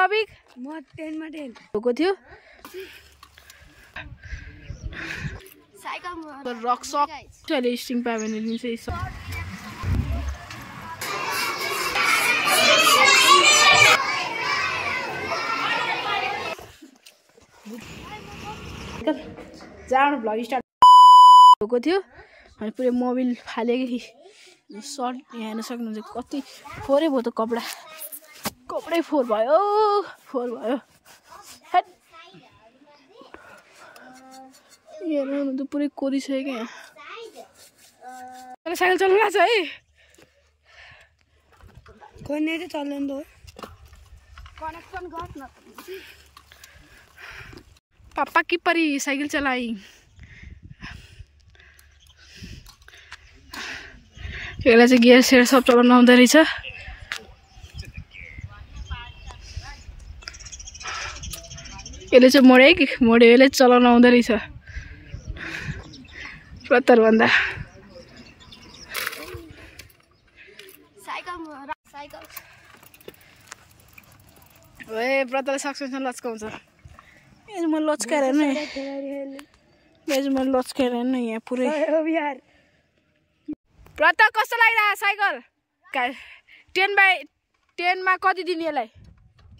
अबिक? म 10 मा 10 भएको थियो साइकल रक सक चले स्ट्रिङ पायो भने लिन्छ यसो जानु भ्लग स्टार्ट भएको थियो अनि पुरै मोबिल फालेको सर्ट यहाँ हेर्न सक्नुहुन्छ कति फोरै भयो त कपडै फोहोर भयो हेर्नु त पुरै कोरिसक्यो क्या यहाँ साइकल चल्नु लाग्छ है कोने चाहिँ चल्दैन त कनेक्सन गर्छ न पापा की परी साइकिल चलाई यसलाई चाहिँ गियर सेयर सब चलाउन आउँदो रहेछ यसले चाहिँ मोड्यो यसले चलाउन आउँदो रहेछ प्रतर भन्दा ए प्रतरले सक्सेसमा लच्काउँछ म लच्काएर हेर्नु यहाँ पुरै प्रत कस्तो लागिरहेको साइकल 10 मा कति दिने यसलाई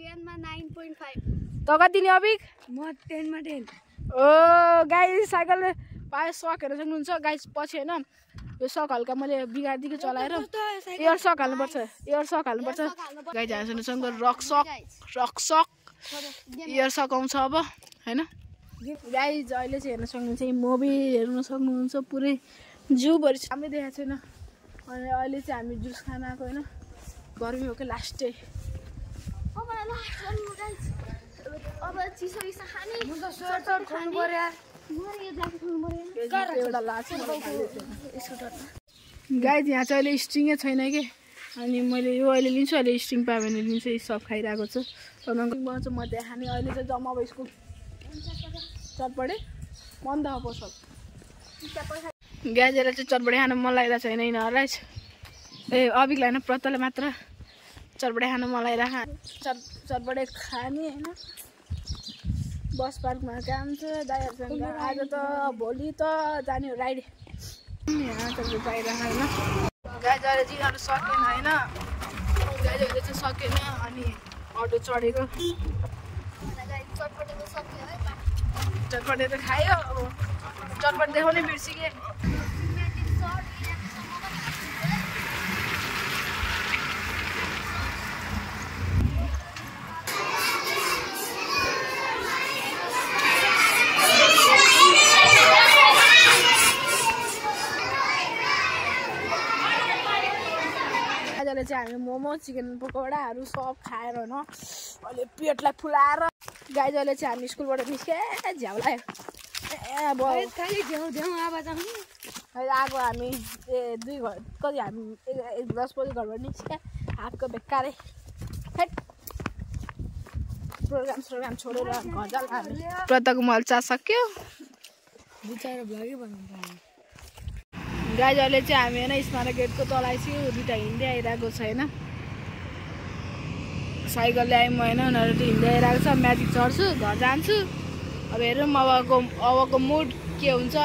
10 मा 9.5 त कति दिने अबिक म 10 मा 10 ओ गाइस साइकल पाए सक हेर्न सक्नुहुन्छ गाइस पछि हैन यो सक हल्का मैले बिगार्दिकै चलाएर एयर सक हाल्नुपर्छ गाइस हामीसँग रक सक एयर सक आउँछ अब हैन गाइस अहिले चाहिँ हेर्न सक्नुहुन्छ मोबिल हेर्न सक्नुहुन्छ पुरै जिउभरि सामै देखाएको छैन अनि अहिले चाहिँ हामी जुस खान आएको होइन गर्मी हो कि लास्ट डे अब चिसो खाने गाइस यहाँ चाहिँ अहिले स्ट्रिङै छैन कि अनि मैले यो अहिले लिन्छु अहिले स्ट्रिङ पायो भने लिन्छु सब खाइरहेको छु बनाउँछु म देखाने अहिले चाहिँ जम्मा अब स्कुल चटपटे मन त अब सब ग्याजेर चाहिँ चटपटे खानु मन लागिरहेको छैन यिनीहरूलाई ए अबिकलाई होइन प्रतले मात्र चटपटे खानु मन लागिरहेको चटपटे खाने होइन बस पार्कमा काम छ दाइहरूसँग आज त भोलि त जाने हो राइड यहाँ चटपटे पाइरहेको होइन गाइजले जिनाहरू सकेन होइन गाइजहरूले चाहिँ सकेन अनि अटो चढेको चटपटे त खायो अब चटपटे देखाउने बिर्सिके चाहिँ हामी मोमो चिकन पकौडाहरू सब खाएर होइन अहिले पेटलाई फुलाएर गाइजले चाहिँ हामी स्कुलबाट निस्के झ्याउ लाग्यो अब आगो हामी 2 घर कति हामी 10 बजी घरबाट निस्के हातको बेकारै प्रोग्राम छोडेर घर जाल प्रतको मल्चा सक्यो गाइजहरूले चाहिँ हामी होइन स्मारक गेटको तल आइसक्यो 2टा हिँड्दै आइरहेको छ होइन साइकल ल्याएँ म होइन उनीहरू चाहिँ हिँड्दै आइरहेको छ म्याजिक चढ्छु घर जान्छु अब हेरौँ अबको मुड के हुन्छ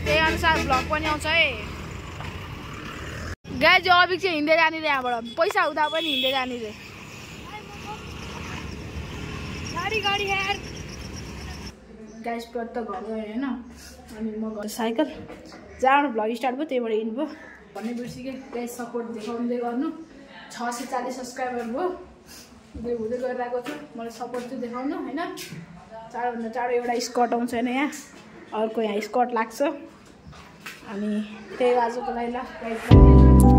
त्यही अनुसार भ्लग पनि आउँछ है गाइज अबिक चाहिँ हिँड्दै जाने रे यहाँबाट पैसा हुँदा पनि हिँड्दै जाने रे गाडी यार गाइज प्रत घर गयो होइन अनि म साइकल जहाँबाट भ्लग स्टार्ट भयो त्यहीबाट हिँड्नुभयो भन्ने बिर्सिक्यो गाइज सपोर्ट देखाउँदै गर्नु 640 सब्सक्राइबर भयो हुँदै गरिरहेको छु मलाई सपोर्ट चाहिँ देखाउनु होइन चाँडोभन्दा चाँडो एउटा स्कट आउँछ होइन यहाँ अर्को यहाँ स्कट लाग्छ अनि त्यही आजको लागि ल